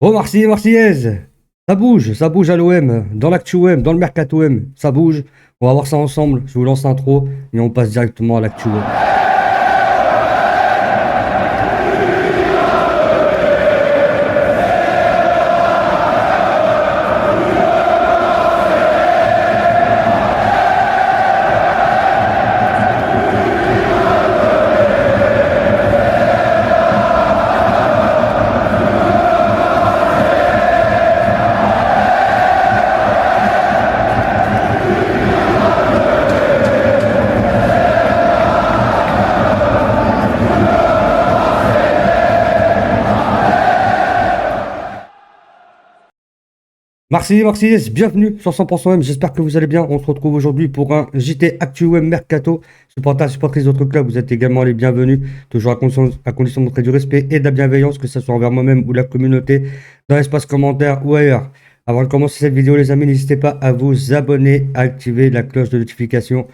Oh, Marseillais, Marseillaise, ça bouge à l'OM, dans l'actu OM, dans le mercato OM, ça bouge. On va voir ça ensemble. Je vous lance l'intro et on passe directement à l'actu OM. Marseillais, Marseillaise, bienvenue sur 100% M. J'espère que vous allez bien. On se retrouve aujourd'hui pour un JT Actu OM Mercato. Supporters, supportrices d'autres clubs, vous êtes également les bienvenus. Toujours à condition de montrer du respect et de la bienveillance, que ce soit envers moi-même ou la communauté, dans l'espace commentaire ou ailleurs. Avant de commencer cette vidéo, les amis, n'hésitez pas à vous abonner, à activer la cloche de notification,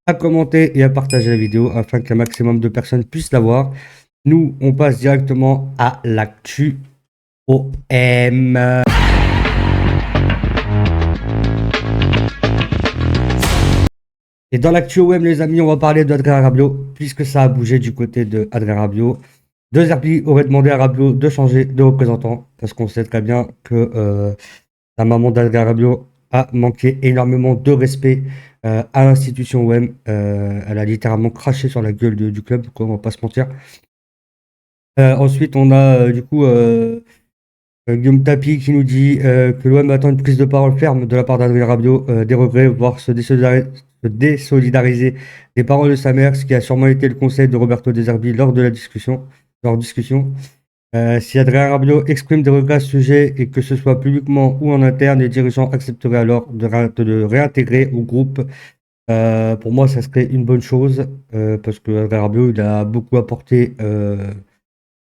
à commenter et à partager la vidéo afin qu'un maximum de personnes puissent la voir. Nous, on passe directement à l'actu OM. Et dans l'actu OM, les amis, on va parler d'Adrien Rabiot, puisque ça a bougé du côté de Adrien Rabiot. De Zerbi aurait demandé à Rabiot de changer de représentant, parce qu'on sait très bien que la maman d'Adrien Rabiot a manqué énormément de respect à l'institution OM. Elle a littéralement craché sur la gueule du club, quoi, on va pas se mentir. Ensuite, on a du coup Guillaume Tapie qui nous dit que l'OM attend une prise de parole ferme de la part d'Adrien Rabiot, des regrets, voire se désolidariser des paroles de sa mère, ce qui a sûrement été le conseil de Roberto De Zerbi lors de leur discussion. Si Adrien Rabiot exprime des regrets à ce sujet et que ce soit publiquement ou en interne, les dirigeants accepteraient alors de le réintégrer au groupe. Pour moi, ça serait une bonne chose parce que Adrien Rabiot, il a beaucoup apporté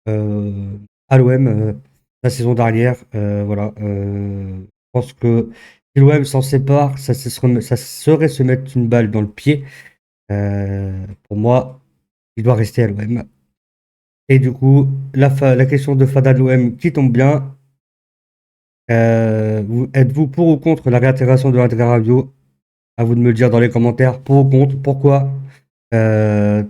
à l'OM la saison dernière. Voilà, je pense que si l'OM s'en sépare, ça serait se mettre une balle dans le pied. Pour moi, il doit rester à l'OM. Et du coup, la question de Fada de l'OM qui tombe bien. Êtes-vous pour ou contre la réintégration de Adrien Rabiot? À vous de me le dire dans les commentaires. Pour ou contre? Pourquoi? Euh,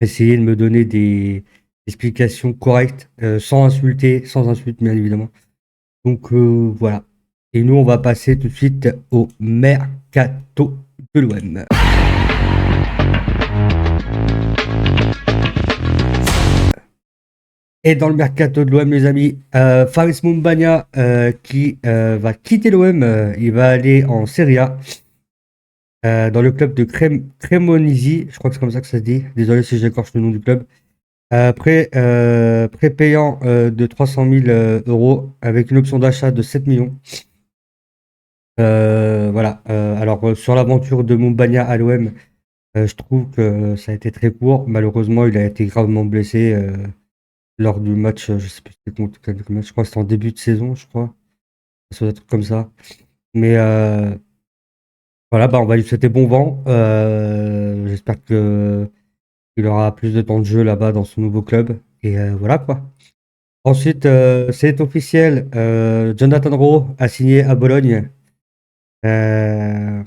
Essayez de me donner des explications correctes, sans insulter, sans insulte, bien évidemment. Donc voilà. Et nous, on va passer tout de suite au mercato de l'OM. Et dans le mercato de l'OM, les amis, Faris Moumbagna qui va quitter l'OM, il va aller en Serie A dans le club de Cremonese, je crois que c'est comme ça que ça se dit. Désolé si j'écorche le nom du club. Prêt payant de 300 000 euros avec une option d'achat de 7 millions. Voilà. Alors, sur l'aventure de Moumbagna à l'OM, je trouve que ça a été très court. Malheureusement, il a été gravement blessé lors du match. Je sais plus c'était quel match. Je crois que c'était en début de saison, je crois. Ça doit être comme ça. Mais voilà, bah, on va lui souhaiter bon vent. J'espère qu'il aura plus de temps de jeu là-bas dans son nouveau club. Et voilà quoi. Ensuite, c'est officiel, Jonathan Rowe a signé à Bologne. Euh,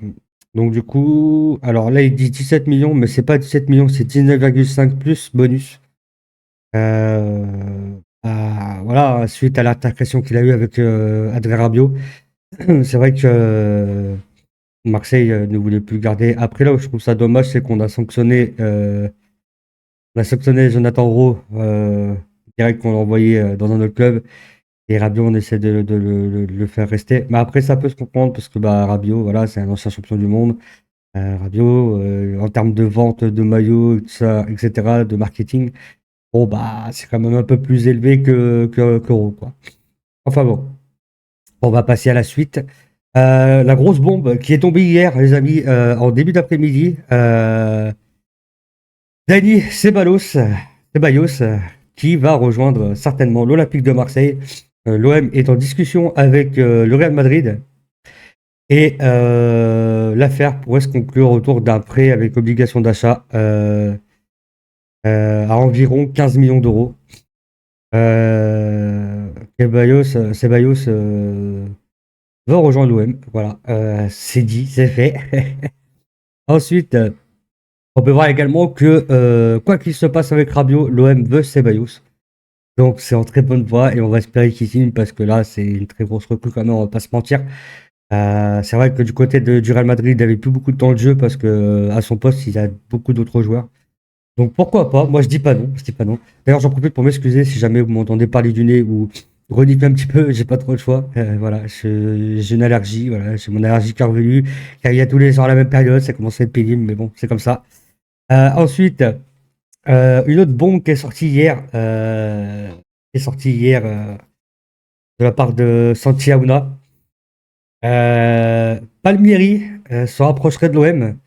donc du coup, alors là il dit 17 millions, mais c'est pas 17 millions, c'est 19,5 plus bonus. Voilà, suite à l'attaquation qu'il a eu avec Adrien Rabiot, c'est vrai que Marseille ne voulait plus le garder. Après là où je trouve ça dommage, c'est qu'on a sanctionné Jonathan Rowe direct qu'on l'a envoyé dans un autre club. Et Rabiot, on essaie de le faire rester. Mais après, ça peut se comprendre parce que bah, Rabiot, voilà, c'est un ancien champion du monde. Rabiot, en termes de vente de maillots, tout ça, etc., de marketing, bon, bah, c'est quand même un peu plus élevé qu'Euro, quoi. Enfin bon, on va passer à la suite. La grosse bombe qui est tombée hier, les amis, en début d'après-midi. Dani Ceballos, qui va rejoindre certainement l'Olympique de Marseille. L'OM est en discussion avec le Real Madrid et l'affaire pourrait se conclure autour d'un prêt avec obligation d'achat à environ 15 millions d'euros qui Ceballos va rejoindre l'OM. Voilà, c'est dit, c'est fait. Ensuite, on peut voir également que quoi qu'il se passe avec Rabiot, l'OM veut Ceballos. Donc c'est en très bonne voie et on va espérer qu'il signe parce que là c'est une très grosse recrue quand même, on va pas se mentir. C'est vrai que du côté du Real Madrid, il avait plus beaucoup de temps de jeu parce que à son poste, il a beaucoup d'autres joueurs. Donc pourquoi pas? Moi je dis pas non, je dis pas non. D'ailleurs j'en profite pour m'excuser si jamais vous m'entendez parler du nez ou renifler un petit peu, j'ai pas trop le choix. Voilà, j'ai une allergie, voilà, j'ai mon allergie qui est revenue, qui arrive à tous les ans à la même période, ça commence à être pénible, mais bon, c'est comme ça. Ensuite, une autre bombe qui est sortie hier de la part de Santi Aouna. Palmieri se rapprocherait de l'OM.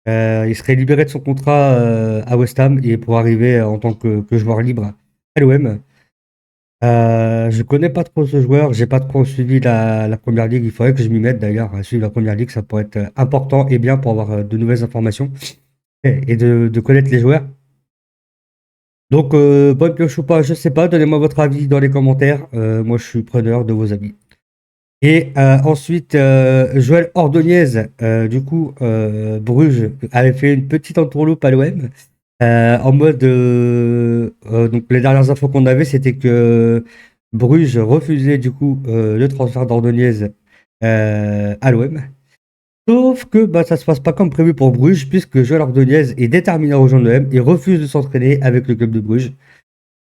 Il serait libéré de son contrat à West Ham et pour arriver en tant que joueur libre à l'OM. Je connais pas trop ce joueur, j'ai pas trop suivi la première ligue. Il faudrait que je m'y mette d'ailleurs à suivre la première ligue, ça pourrait être important et bien pour avoir de nouvelles informations et de connaître les joueurs. Donc, bonne pioche ou pas, je sais pas, donnez-moi votre avis dans les commentaires. Moi, je suis preneur de vos avis. Et ensuite, Joël Ordonez, du coup, Bruges avait fait une petite entourloupe à l'OM. En mode, donc les dernières infos qu'on avait, c'était que Bruges refusait du coup le transfert d'Ordonez à l'OM. Sauf que bah, ça se passe pas comme prévu pour Bruges, puisque Joël Ordonez est déterminé à rejoindre l'OM et refuse de s'entraîner avec le club de Bruges.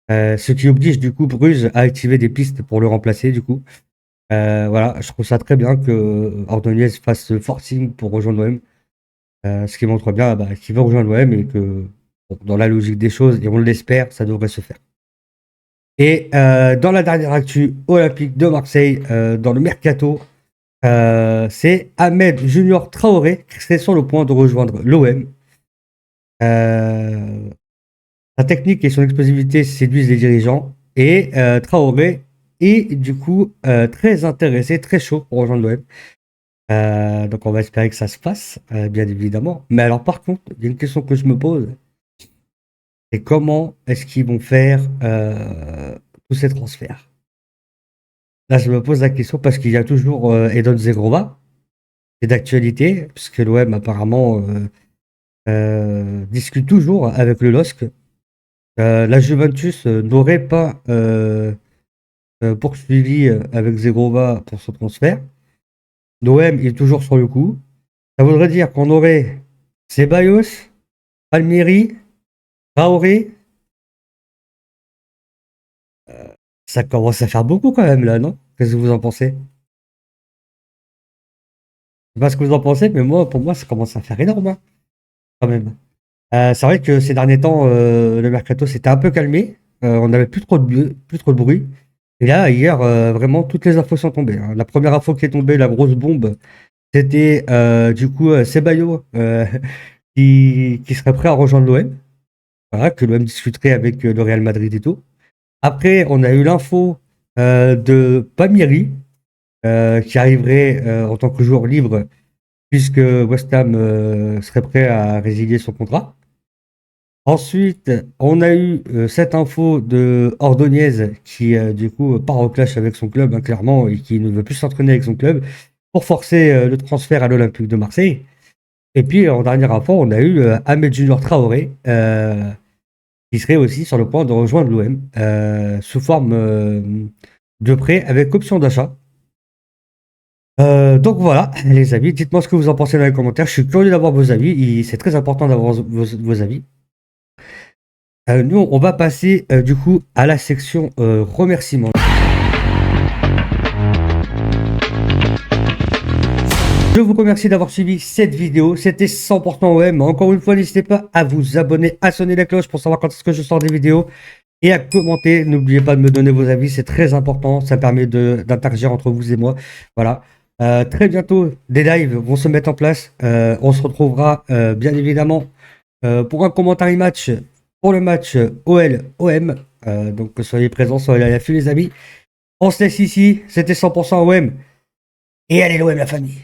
Ce qui oblige du coup Bruges à activer des pistes pour le remplacer du coup. Voilà, je trouve ça très bien que Ordonez fasse ce forcing pour rejoindre l'OM. Ce qui montre bien bah, qu'il veut rejoindre l'OM et que bon, dans la logique des choses, et on l'espère, ça devrait se faire. Et dans la dernière actu olympique de Marseille, dans le mercato, c'est Ahmed Junior Traoré qui serait sur le point de rejoindre l'OM. Sa technique et son explosivité séduisent les dirigeants et Traoré est du coup très intéressé, très chaud pour rejoindre l'OM. Donc on va espérer que ça se passe, bien évidemment. Mais alors par contre, il y a une question que je me pose, c'est comment est-ce qu'ils vont faire tous ces transferts? Là, je me pose la question parce qu'il y a toujours Edon Zegrova, c'est d'actualité, puisque l'OM apparemment discute toujours avec le LOSC. La Juventus n'aurait pas poursuivi avec Zegrova pour son transfert. L'OM est toujours sur le coup. Ça voudrait dire qu'on aurait Ceballos, Palmieri, Traoré. Ça commence à faire beaucoup quand même là, non? Qu'est-ce que vous en pensez? Je sais pas ce que vous en pensez, mais moi, pour moi, ça commence à faire énorme, hein, quand même. C'est vrai que ces derniers temps, le mercato s'était un peu calmé. On n'avait plus trop de bruit. Et là, hier, vraiment, toutes les infos sont tombées, hein. La première info qui est tombée, la grosse bombe, c'était du coup Ceballos qui serait prêt à rejoindre l'OM. Voilà, que l'OM discuterait avec le Real Madrid et tout. Après, on a eu l'info de Palmieri qui arriverait en tant que joueur libre puisque West Ham serait prêt à résilier son contrat. Ensuite, on a eu cette info de Ordonez qui du coup part au clash avec son club, hein, clairement, et qui ne veut plus s'entraîner avec son club pour forcer le transfert à l'Olympique de Marseille. Et puis en dernière info, on a eu Ahmed Junior Traoré qui serait aussi sur le point de rejoindre l'OM sous forme de prêt avec option d'achat. Donc voilà, les amis, dites-moi ce que vous en pensez dans les commentaires. Je suis curieux d'avoir vos avis. C'est très important d'avoir vos avis. Nous, on va passer du coup à la section remerciements. Je vous remercie d'avoir suivi cette vidéo. C'était 100% OM. Encore une fois, n'hésitez pas à vous abonner, à sonner la cloche pour savoir quand est-ce que je sors des vidéos et à commenter. N'oubliez pas de me donner vos avis, c'est très important. Ça permet d'interagir entre vous et moi. Voilà. Très bientôt, des lives vont se mettre en place. On se retrouvera bien évidemment pour un commentaire match pour le match OL-OM. Donc soyez présents, soyez à l'affût les amis. On se laisse ici. C'était 100% OM. Et allez l'OM la famille.